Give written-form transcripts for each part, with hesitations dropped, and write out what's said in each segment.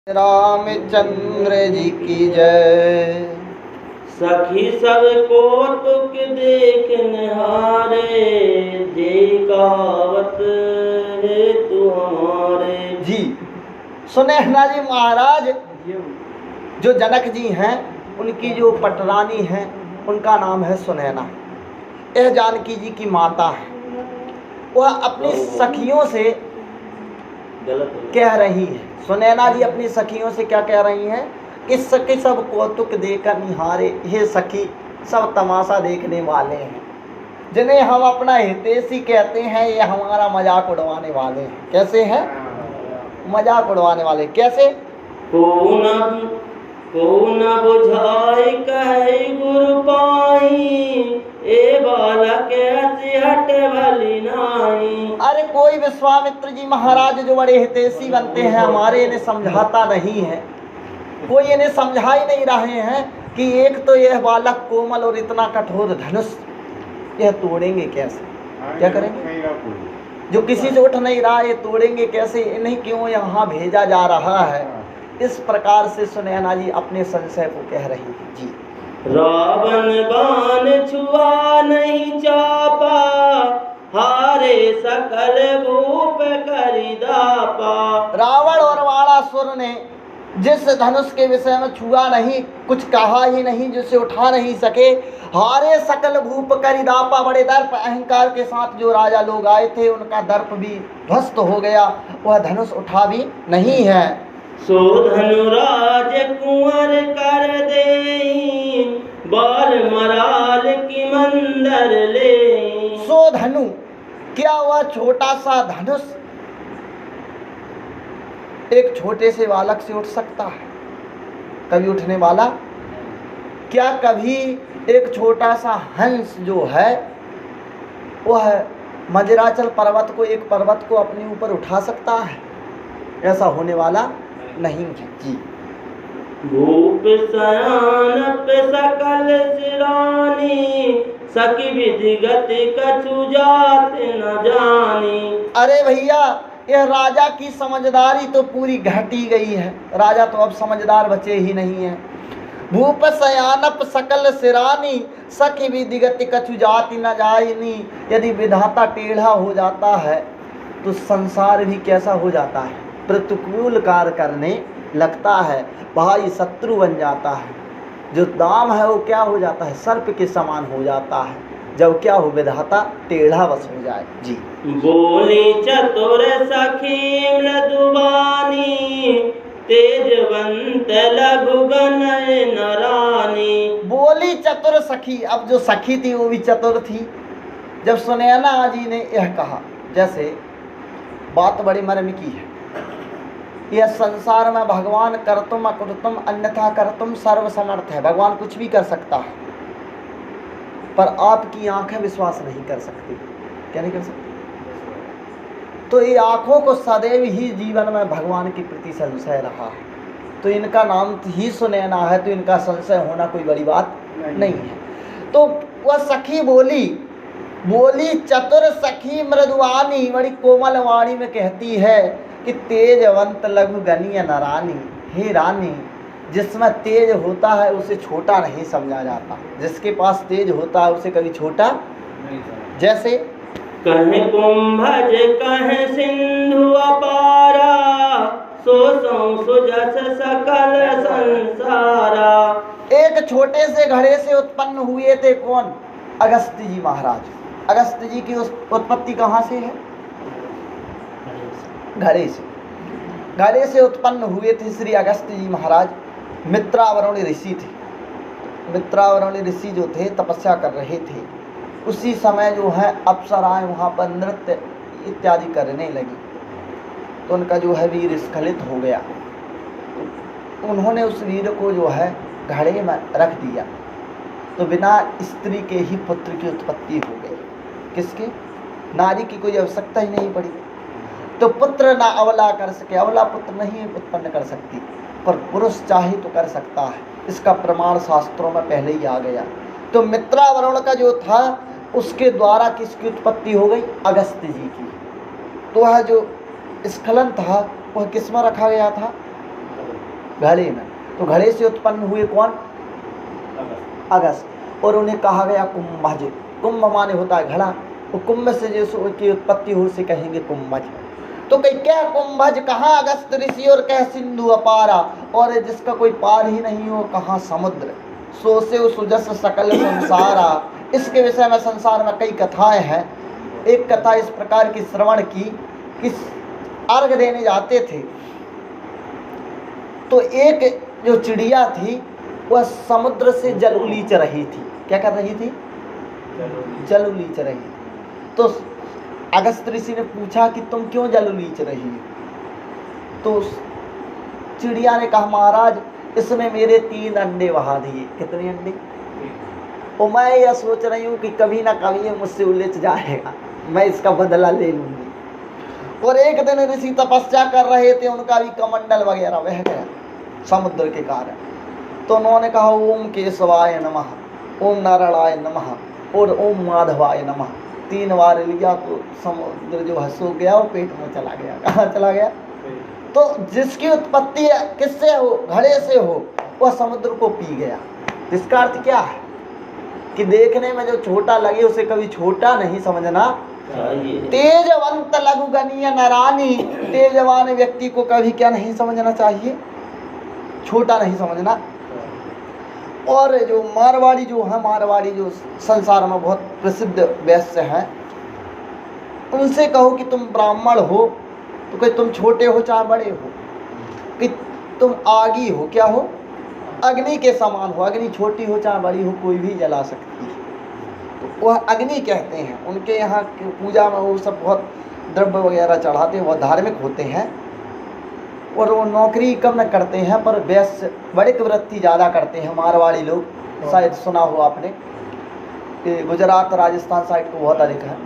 रामचंद्र जी की जय। सखी सब कौतुक देख निहारे, जे कहावत है तू हमारे। जी सुनैना जी महाराज जो जनक जी हैं, उनकी जो पटरानी हैं, उनका नाम है सुनैना। यह जानकी जी की माता है। वह अपनी सखियों से कह रही है, सुनैना जी अपनी सखियों से क्या कह रही हैं कि सखी सब कौतुक देकर निहारे, हे सखी सब तमाशा देखने वाले हैं, जिन्हें हम अपना हितैषी कहते हैं, ये हमारा मजाक उड़वाने वाले हैं। कैसे हैं? मजाक उड़वाने वाले। कैसे? को न बुझाई कहे गुरु पाई, ए बालक ऐसी हट भली नाई। अरे कोई विश्वामित्र जी महाराज जो बड़े हितैषी बनते हैं हमारे, इन्हें समझाता नहीं है। कोई इन्हें समझा ही नहीं रहे हैं कि एक तो यह बालक कोमल और इतना कठोर धनुष, यह तोड़ेंगे कैसे? क्या करेंगे? जो किसी से उठ नहीं रहा, ये तोड़ेंगे कैसे? इन्हें क्यों यहाँ भेजा जा रहा है? इस प्रकार से सुनैना जी अपने संशय को कह रही है। जी रावण बाण छुआ नहीं चापा, हारे सकल भूप करिदापा। रावण और वाणासुर ने जिस धनुष के विषय में छुआ नहीं, कुछ कहा ही नहीं, जिसे उठा नहीं सके, हारे सकल भूप करिदापा। बड़े दर्प अहंकार के साथ जो राजा लोग आए थे, उनका दर्प भी ध्वस्त हो गया, वह धनुष उठा भी नहीं है। सो धनुराज कुंवर कर देई, बाल मराल की मंदर ले। सो धनु, क्या वह छोटा सा धनुष एक छोटे से बालक से उठ सकता है? कभी उठने वाला? क्या कभी एक छोटा सा हंस जो है वह मदिराचल पर्वत को, एक पर्वत को अपने ऊपर उठा सकता है? ऐसा होने वाला नहीं है। जी भूप सयान पे सकल सिरानी, सखी विधि गति कछु जात न जानी। अरे भैया, यह राजा की समझदारी तो पूरी घटी गई है। राजा तो अब समझदार बचे ही नहीं है। भूप सयानप सकल सिरानी, सखी विधि गति कछु जाति न जानी। यदि विधाता टेढ़ा हो जाता है तो संसार भी कैसा हो जाता है? प्रतिकूल कार्य करने लगता है, भाई शत्रु बन जाता है। जो दाम है वो क्या हो जाता है? सर्प के समान हो जाता है, जब क्या हो? विधाता टेढ़ा बस हो जाए। जी बोली चतुर सखी मृदुबानी, तेजवंत लघु गनय नरानी। बोली चतुर सखी। अब जो सखी थी वो भी चतुर थी। जब सुनैना जी ने यह कहा, जैसे बात बड़ी मर्म की है, यह संसार में भगवान कर्तुम अकृतुम अन्यथा कर्तुम सर्व समर्थ है। भगवान कुछ भी कर सकता है, पर आपकी आंखें विश्वास नहीं कर सकती। क्या नहीं कर सकती? तो ये आंखों को सदैव ही जीवन में भगवान के प्रति संशय रहा है, तो इनका नाम ही सुनैना है, तो इनका संशय होना कोई बड़ी बात नहीं है। तो वह सखी बोली चतुर सखी मृदुवानी, बड़ी कोमल वाणी में कहती है कि तेजवंत लघु गनीय नरानी। हे रानी, जिसमें तेज होता है उसे छोटा नहीं समझा जाता। जिसके पास तेज होता है उसे कभी छोटा नहीं समझा। जैसे कहे कुंभज कहे सिंधु अपारा, सो सुजस सकल संसारा। एक छोटे से घड़े से उत्पन्न हुए थे कौन? अगस्त्य जी महाराज। अगस्त्य जी की उत्पत्ति कहाँ से है? घड़े से। घड़े से उत्पन्न हुए थे श्री अगस्त्य जी महाराज। मित्रावरुणी ऋषि थे। मित्रावरुणी ऋषि जो थे तपस्या कर रहे थे। उसी समय जो है अप्सराएं वहाँ पर नृत्य इत्यादि करने लगी, तो उनका जो है वीर स्खलित हो गया। तो उन्होंने उस वीर को जो है घड़े में रख दिया, तो बिना स्त्री के ही पुत्र की उत्पत्ति हो गई। किसके? नारी की कोई आवश्यकता ही नहीं पड़ी। तो पुत्र ना अवला कर सके, अवला पुत्र नहीं उत्पन्न कर सकती, पर पुरुष चाहे तो कर सकता है। इसका प्रमाण शास्त्रों में पहले ही आ गया। तो मित्रावरुण का जो था उसके द्वारा किसकी उत्पत्ति हो गई? अगस्त्य जी की। तो वह जो स्खलन था वह किस में रखा गया था? घड़े में। तो घड़े से उत्पन्न हुए कौन? अगस्त। और उन्हें कहा गया कुंभज। कुंभ माने होता है घड़ा, तो कुंभ से जो की उत्पत्ति हो उसे कहेंगे कुंभज। तो क्या कुंभज कहाँ अगस्त ऋषि और कह सिंधु अपारा, और जिसका कोई पार ही नहीं हो कहाँ समुद्र, सो से सुजस सकल संसारा। इसके विषय में संसार में कई कथाएं हैं। एक कथा इस प्रकार की श्रवण की कि अर्घ देने जाते थे तो एक जो चिड़िया थी वह समुद्र से जल उलीच रही थी। क्या कर रही थी? जल उलीच रही थी। तो अगस्त ऋषि ने पूछा कि तुम क्यों जल उलीच रही हो? तो चिड़िया ने कहा महाराज इसने मेरे 3 अंडे बहा दिए। कितने अंडे? और मैं यह सोच रही हूँ कि कभी ना कभी ये मुझसे उलझ जाएगा, मैं इसका बदला ले लूंगी। और एक दिन ऋषि तपस्या कर रहे थे, उनका भी कमंडल वगैरह बह गया समुद्र के कारण। तो उन्होंने कहा ओम केशवाय नमः, ओम नारायणाय नमः और ओम माधवाय नमः। 3 बार लिया तो समुद्र जो है सो गया, वो पेट में चला गया। कहाँ चला गया? तो जिसकी उत्पत्ति किससे हो? घड़े से हो, वह समुद्र को पी गया। इसका अर्थ क्या है कि देखने में जो छोटा लगे उसे कभी छोटा नहीं समझना चाहिए। तेजवंत लघु गणीय नरानी, तेजवान व्यक्ति को कभी क्या नहीं समझना चाहिए? छोटा नहीं समझना। और जो मारवाड़ी जो है, मारवाड़ी जो संसार में बहुत प्रसिद्ध वैश्य हैं, उनसे कहो कि तुम ब्राह्मण हो तो कोई तुम छोटे हो चाहे बड़े हो, कि तुम आगी हो, क्या हो? अग्नि के समान हो। अग्नि छोटी हो चाहे बड़ी हो, कोई भी जला सकती है, तो वह अग्नि कहते हैं। उनके यहाँ की पूजा में वो सब बहुत द्रव्य वगैरह चढ़ाते हैं, वह धार्मिक होते हैं। और वो नौकरी कम न करते हैं पर वैश्य बड़े वृत्ति ज़्यादा करते हैं मारवाड़ी लोग। शायद सुना हो आपने, गुजरात राजस्थान साइड को बहुत अधिक है।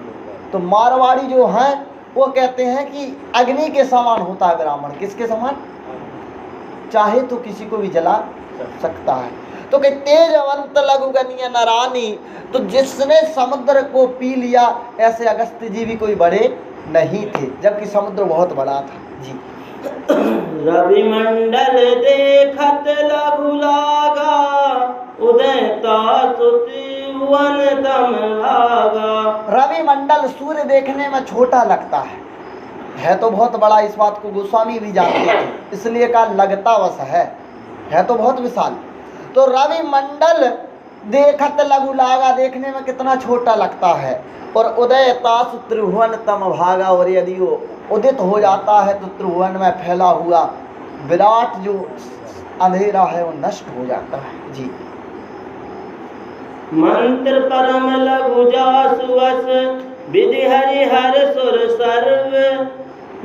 तो मारवाड़ी जो हैं वो कहते हैं कि अग्नि के समान होता है ब्राह्मण। किसके समान? चाहे तो किसी को भी जला सकता है। तो कि तेजवंत लघु गणीय नरानी, तो जिसने समुद्र को पी लिया, ऐसे अगस्त्य जी भी कोई बड़े नहीं थे, जबकि समुद्र बहुत बड़ा था। जी। रवि मंडल देखत लघु लागा, उदयता सुतिवन तम भागा। रवि मंडल सूर्य देखने में छोटा लगता है तो बहुत बड़ा। इस बात को गोस्वामी भी जानते थे, इसलिए कहा लगता वस है तो बहुत विशाल। तो रवि मंडल देखत लघु लागा, देखने में कितना छोटा लगता है। और उदयता त्रिभुवन तम भागा, और यदि वो उदित हो जाता है तो त्रिभुवन में फैला हुआ विराट जो अंधेरा है वो नष्ट हो जाता है। जी। मंत्र परम लघु जासुवस, विधि हरिहर सुर सर्व।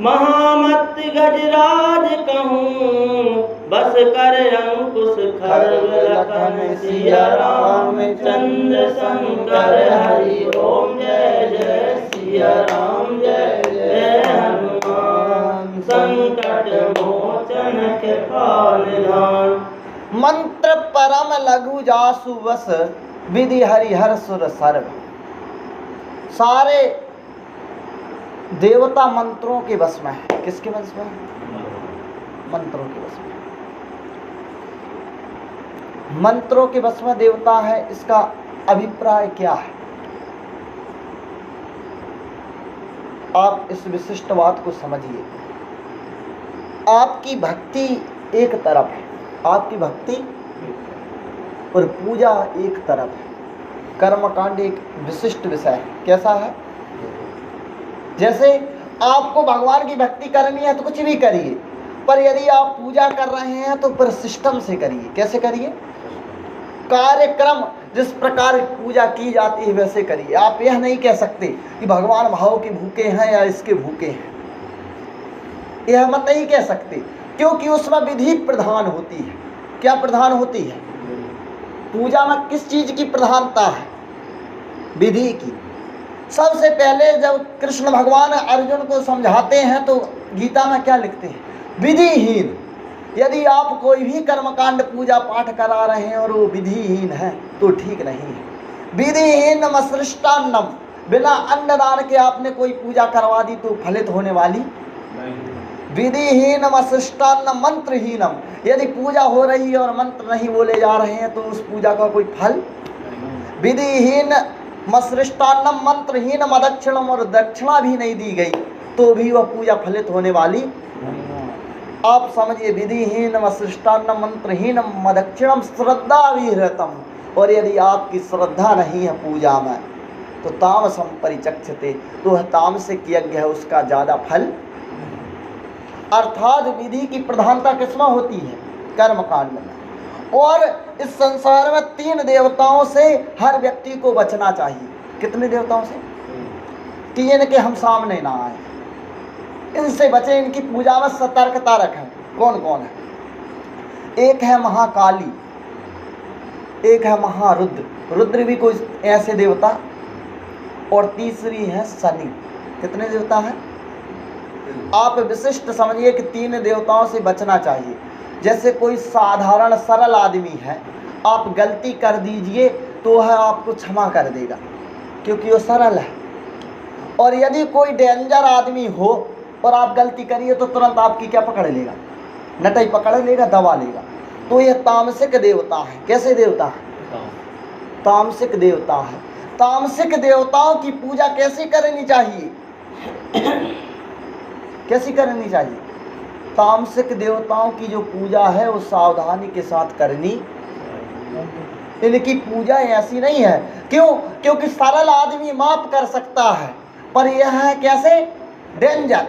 महामत गजराज कहूँ, बस कर अंकुश खर्व। लखन सिया राम चंद्र शंकर हरि ओम। जय जय सिया राम, जय जय हनुमान। संकट मोचन कृपा निधान। मंत्र परम लघु जासु वस, विधि हरिहर सुर सर्व। सारे देवता मंत्रों के वश में है। किसके वश में? मंत्रों के वश में। मंत्रों के वश में देवता है, इसका अभिप्राय क्या है? आप इस विशिष्ट बात को समझिए। आपकी भक्ति एक तरफ है, आपकी भक्ति और पूजा एक तरफ है। कर्मकांड एक विशिष्ट विषय है। कैसा है? जैसे आपको भगवान की भक्ति करनी है तो कुछ भी करिए, पर यदि आप पूजा कर रहे हैं तो फिर सिस्टम से करिए। कैसे करिए? कार्यक्रम जिस प्रकार पूजा की जाती है वैसे करिए। आप यह नहीं कह सकते कि भगवान भाव के भूखे हैं या इसके भूखे हैं, यह हम नहीं कह सकते, क्योंकि उसमें विधि प्रधान होती है। क्या प्रधान होती है? पूजा में किस चीज की प्रधानता है? विधि की। सबसे पहले जब कृष्ण भगवान अर्जुन को समझाते हैं तो गीता में क्या लिखते हैं? विधिहीन। यदि आप कोई भी कर्मकांड पूजा पाठ करा रहे हैं और वो विधिहीन है तो ठीक नहीं है। विधिहीन मसृष्टान्नम, बिना अन्नदान के आपने कोई पूजा करवा दी तो फलित होने वाली विधिहीनम असृष्टान्नम मंत्रहीनम, यदि पूजा हो रही है और मंत्र नहीं बोले जा रहे हैं तो उस पूजा का कोई फल। विधिहीन मसृष्टान्नम मंत्रहीनम अदक्षिणम, और दक्षिणा भी नहीं दी गई तो भी वह पूजा फलित होने वाली। आप समझिए, विधिहीन मसृष्टान्नम मंत्रहीनम मदक्षिणम श्रद्धा विहृतम, और यदि आपकी श्रद्धा नहीं है पूजा में तो तामसम परिचक्षते, तो वह तामसिक यज्ञ है, उसका ज़्यादा फल। अर्थात विधि की प्रधानता किसमें होती है? कर्मकांड में। और इस संसार में 3 देवताओं से हर व्यक्ति को बचना चाहिए। कितने देवताओं से? 3 के हम सामने ना आए, इनसे बचे, इनकी पूजा में सतर्कता रखें। कौन कौन है? एक है महाकाली, एक है महारुद्र, रुद्र भी कोई ऐसे देवता, और तीसरी है शनि। कितने देवता हैं? आप विशिष्ट समझिए कि 3 देवताओं से बचना चाहिए। जैसे कोई साधारण सरल आदमी है, आप गलती कर दीजिए तो वह आपको क्षमा कर देगा क्योंकि वो सरल है। और यदि कोई डेंजर आदमी हो और आप गलती करिए तो तुरंत आपकी क्या पकड़ लेगा? नटाई पकड़ लेगा, दबा लेगा। तो यह तामसिक देवता है। कैसे देवता है? तामसिक देवता है। तामसिक देवताओं की पूजा कैसे करनी चाहिए? कैसी करनी चाहिए? तामसिक देवताओं की जो पूजा है वो सावधानी के साथ करनी। इनकी पूजा ऐसी नहीं है। क्यों? क्योंकि सरल आदमी माफ कर सकता है, पर यह है कैसे? डेंजर।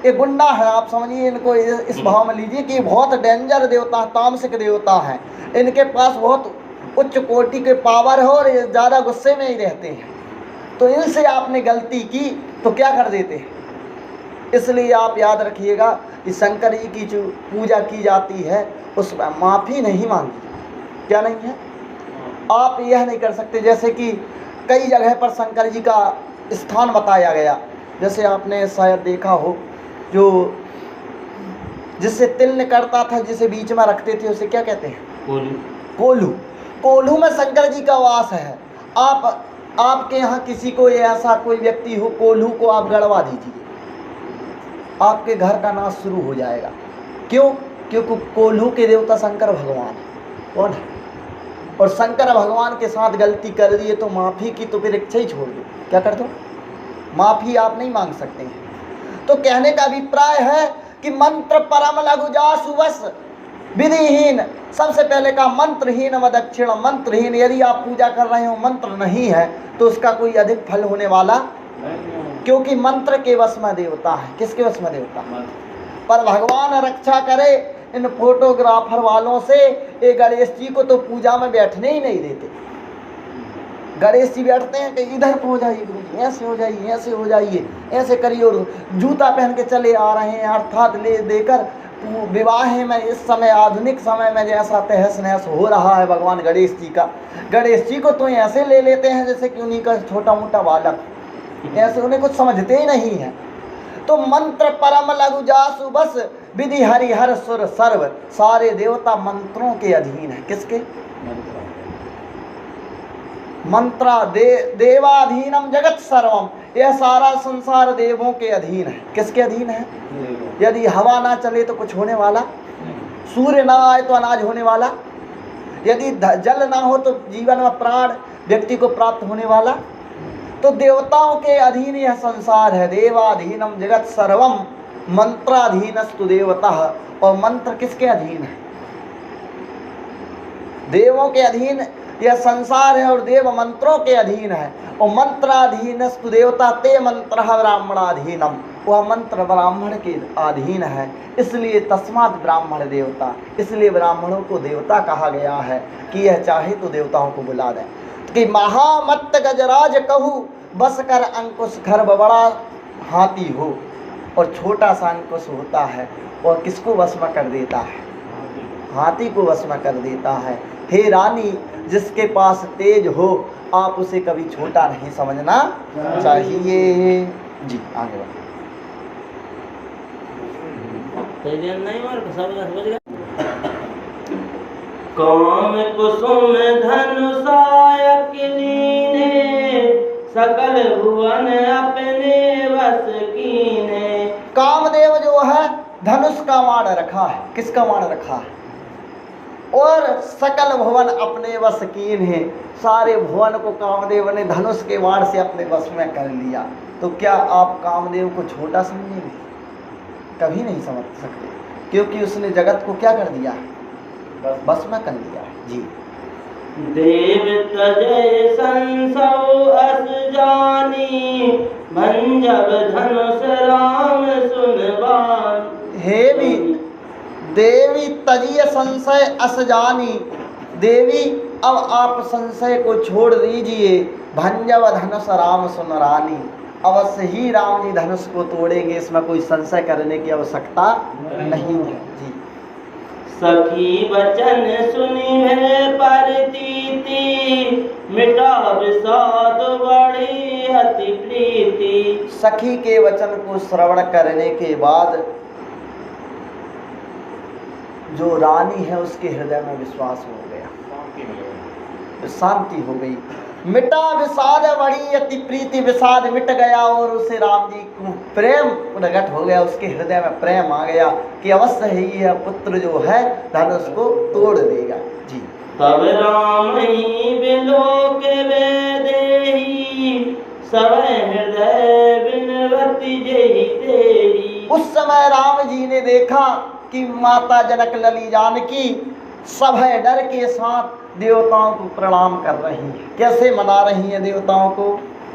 ये गुंडा है, आप समझिए, इनको इस भाव में लीजिए कि बहुत डेंजर देवता, तामसिक देवता है। इनके पास बहुत उच्च कोटि के पावर है और ये ज़्यादा गुस्से में ही रहते हैं। तो इनसे आपने गलती की तो क्या कर देते हैं। इसलिए आप याद रखिएगा कि शंकर जी की जो पूजा की जाती है उसमें माफ़ी नहीं मांगी। क्या नहीं है? आप यह नहीं कर सकते। जैसे कि कई जगह पर शंकर जी का स्थान बताया गया। जैसे आपने शायद देखा हो, जो जिससे तिल निकलता था, जिसे बीच में रखते थे, उसे क्या कहते हैं? कोल्हू। कोल्हू में शंकर जी का वास है। आपके यहाँ किसी को ऐसा कोई व्यक्ति हो, कोल्हू को आप गड़वा दीजिए, आपके घर का नाश शुरू हो जाएगा। क्यों? क्योंकि कोल्हू के देवता शंकर भगवान है। कौन है? और शंकर भगवान के साथ गलती कर दिए तो माफ़ी की तो फिर इच्छा ही छोड़ दो। क्या कर दो? माफ़ी आप नहीं मांग सकते हैं। तो कहने का अभिप्राय है कि मंत्र परम लघु जासु वस विधिहीन। सबसे पहले का मंत्रहीन व दक्षिण। मंत्रहीन, यदि आप पूजा कर रहे हो मंत्र नहीं है तो उसका कोई अधिक फल होने वाला, क्योंकि मंत्र के वश में देवता है। किसके वश में? देवता। पर भगवान रक्षा करे इन फोटोग्राफर वालों से। ये गणेश जी को तो पूजा में बैठने ही नहीं देते। गणेश जी बैठते हैं कि इधर हो जाइए गुरु जी, ऐसे हो जाइए, ऐसे हो जाइए, ऐसे करिए, और जूता पहन के चले आ रहे हैं। अर्थात ले देकर विवाह में इस समय आधुनिक समय में जैसा तहस नहस हो रहा है भगवान गणेश जी का, गणेश जी को तो ऐसे ले लेते हैं जैसे कि उन्हीं का छोटा मोटा बालक, ऐसे उन्हें कुछ समझते ही नहीं है। तो मंत्र परम लघु जासु बस विधि हरि हर सुर सर्व। सारे देवता मंत्रों के अधीन है। किसके? मंत्रा देवाधीनम जगत सर्वम। यह सारा संसार देवों के अधीन है। किसके अधीन है? यदि हवा ना चले तो कुछ होने वाला, सूर्य ना आए तो अनाज होने वाला, यदि जल ना हो तो जीवन में प्राण व्यक्ति को प्राप्त होने वाला। तो देवताओं के अधीन यह संसार है। देवाधीनम जगत सर्वम मंत्राधीनस्तु देवता। और मंत्र किसके अधीन है? देवों के अधीन यह संसार है और देव मंत्रों के अधीन है। और मंत्राधीनस्तु देवता ते मंत्र ब्राह्मणाधीनम। वह मंत्र ब्राह्मण के अधीन है, इसलिए तस्मात् ब्राह्मण देवता। इसलिए ब्राह्मणों को देवता कहा गया है कि यह चाहे तो देवताओं को बुला दें। कि महामत्त गजराज कहू बस कर अंकुश गर्भ बड़ा हाथी हो। और छोटा सा अंकुश होता है और किसको वश में कर देता है? हाथी को वश में कर देता है। हे रानी, जिसके पास तेज हो आप उसे कभी छोटा नहीं समझना चाहिए। जी आगे बढ़ो। काम कुसुम धनुषायक लीने सकल भुवन अपने वश कीने। कामदेव जो है धनुष का बाण रखा है। किसका बाण रखा है? और सकल भुवन अपने वश कीन है। सारे भुवन को कामदेव ने धनुष के बाण से अपने वश में कर लिया। तो क्या आप कामदेव को छोटा समझेंगे? कभी नहीं समझ सकते, क्योंकि उसने जगत को क्या कर दिया है? बस में कर लिया है जी। देव तजय संसौ अस जानी, भंजब धनुष राम सुनबान। हे भी देवी तजिय संशय अस जानी, देवी अब आप संशय को छोड़ दीजिए। भंजब धनुष राम सुन रानी, अवश्य ही राम जी धनुष को तोड़ेंगे, इसमें कोई संशय करने की आवश्यकता नहीं है जी। सखी वचन सुनी है परतीति, मिटा विषाद बड़ी अति प्रीति। सखी के वचन को श्रवण करने के बाद जो रानी है उसके हृदय में विश्वास हो गया, शांति हो गई। मिटा विषाद बड़ी अति प्रीति, विषाद मिट गया और उसे राम जी को प्रेम प्रकट हो गया, उसके हृदय में प्रेम आ गया कि अवश्य ही यह पुत्र जो है धनुष को तोड़ देगा जी। तब राम ही बिलोक वे देही, सब हृदय बिनवती जेहि तेहि। उस समय राम जी ने देखा कि माता जनक लली जानकी सब डर के साथ देवताओं को प्रणाम कर रही हैं। कैसे मना रही हैं देवताओं को?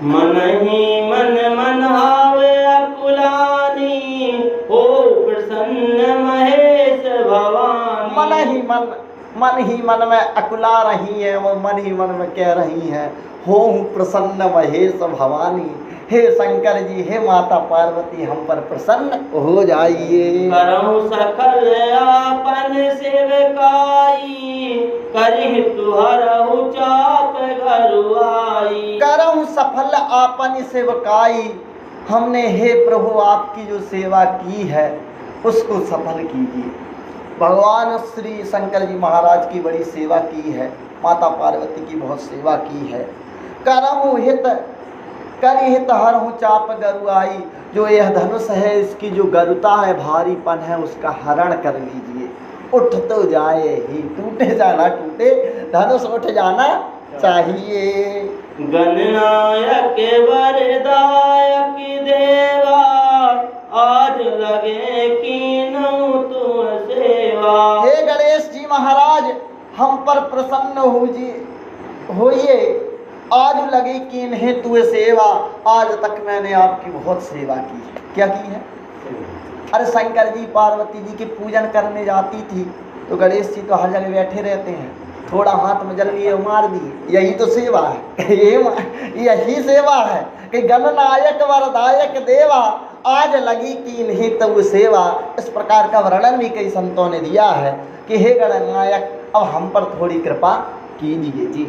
मन ही मन मनावे अकुलानी, ओ प्रसन्न महेश भवानी। मन ही मन में अकुला रही है, वो मन ही मन में कह रही हैं, हो प्रसन्न महेश भवानी। हे शंकर जी, हे माता पार्वती, हम पर प्रसन्न हो जाइए। करहु सकल आपन सेवकाई, करहि तुहरहु चाप घरुआई। करहु सफल आपन सेवकाई, हमने हे प्रभु आपकी जो सेवा की है उसको सफल कीजिए। भगवान श्री शंकर जी महाराज की बड़ी सेवा की है, माता पार्वती की बहुत सेवा की है। करहु हित करि हित हरहु चाप गरुआई, जो यह धनुष है इसकी जो गरुता है, भारीपन है, उसका हरण कर लीजिए। उठ तो जाए ही, टूटे जाना टूटे, धनुष उठ जाना चाहिए। गणनायक वरदायक देवा, आज लगे कीनऊ तुम सेवा। हे गणेश जी महाराज, हम पर प्रसन्न होइए, आज लगी कि इन्हें तुए सेवा। आज तक मैंने आपकी बहुत सेवा की है। क्या की है? अरे शंकर जी पार्वती जी के पूजन करने जाती थी तो गणेश जी तो हर जगह बैठे रहते हैं, थोड़ा हाथ में जल लिए मार दिए, यही तो सेवा है। यही सेवा है कि गणनायक वरदायक देवा, आज लगी कि इन्हें तब सेवा। इस प्रकार का वर्णन भी कई संतों ने दिया है कि हे गणनायक, अब हम पर थोड़ी कृपा कीजिए जी।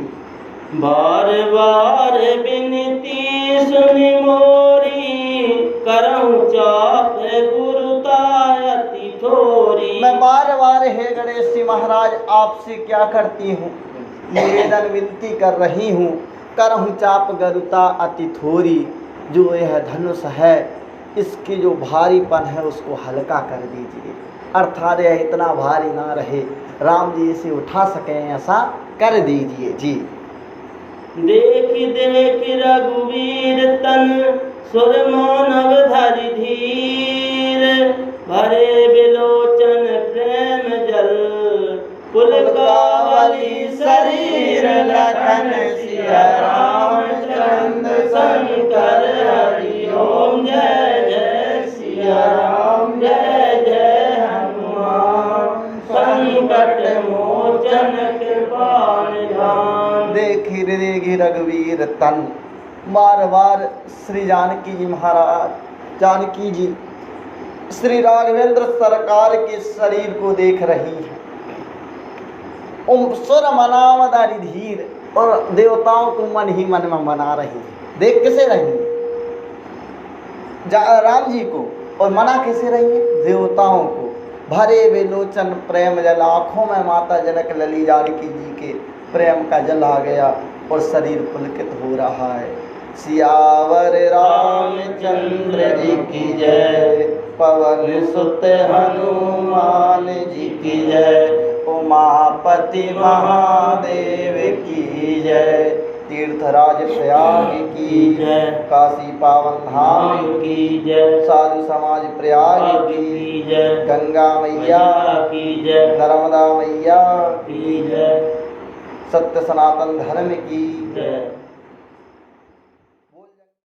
बार बार बिनती सुनि मोरी, करहु चाप गुरुता अति थोरी। मैं बार बार हे गणेश जी महाराज आपसे क्या करती हूँ, निवेदन विनती कर रही हूँ। करहु चाप गरुता अति थोरी, जो यह धनुष है इसकी जो भारीपन है उसको हल्का कर दीजिए, अर्थात यह इतना भारी ना रहे, राम जी इसे उठा सकें ऐसा कर दीजिए जी। देख देख रघुवीर तन, सुर मानव धरि धीर। भरे बिलोचन प्रेम जल, पुलकावली शरीर लखन सिया रामचंद्र शंकर हरि ओम। जय जय सिया राम, जय जय हनुमान, संकट मोचन कृपा निधान। देखी देखी रघुवीर तन, बार बार श्री जानकी जी महाराज, जानकी जी श्री राघवेंद्र सरकार के शरीर को देख रही है। सुर मनाव धरि धीर, और देवताओं को मन ही मन में मना रही है। देख कैसे रही है राम जी को, और मना कैसे रही है देवताओं को। भरे विलोचन प्रेम जल, आँखों में माता जनक लली जानकी जी के प्रेम का जल आ गया और शरीर पुलकित हो रहा है। सियावर रामचंद्र जी की जय। पवन सुत हनुमान जी की जय। उमापति महादेव की जय। तीर्थराज प्रयाग की जय। काशी पावन धाम की जय। साधु समाज प्रयाग की जय। गंगा मैया की जय। नर्मदा मैया की जय। सत्य सनातन धर्म की जय।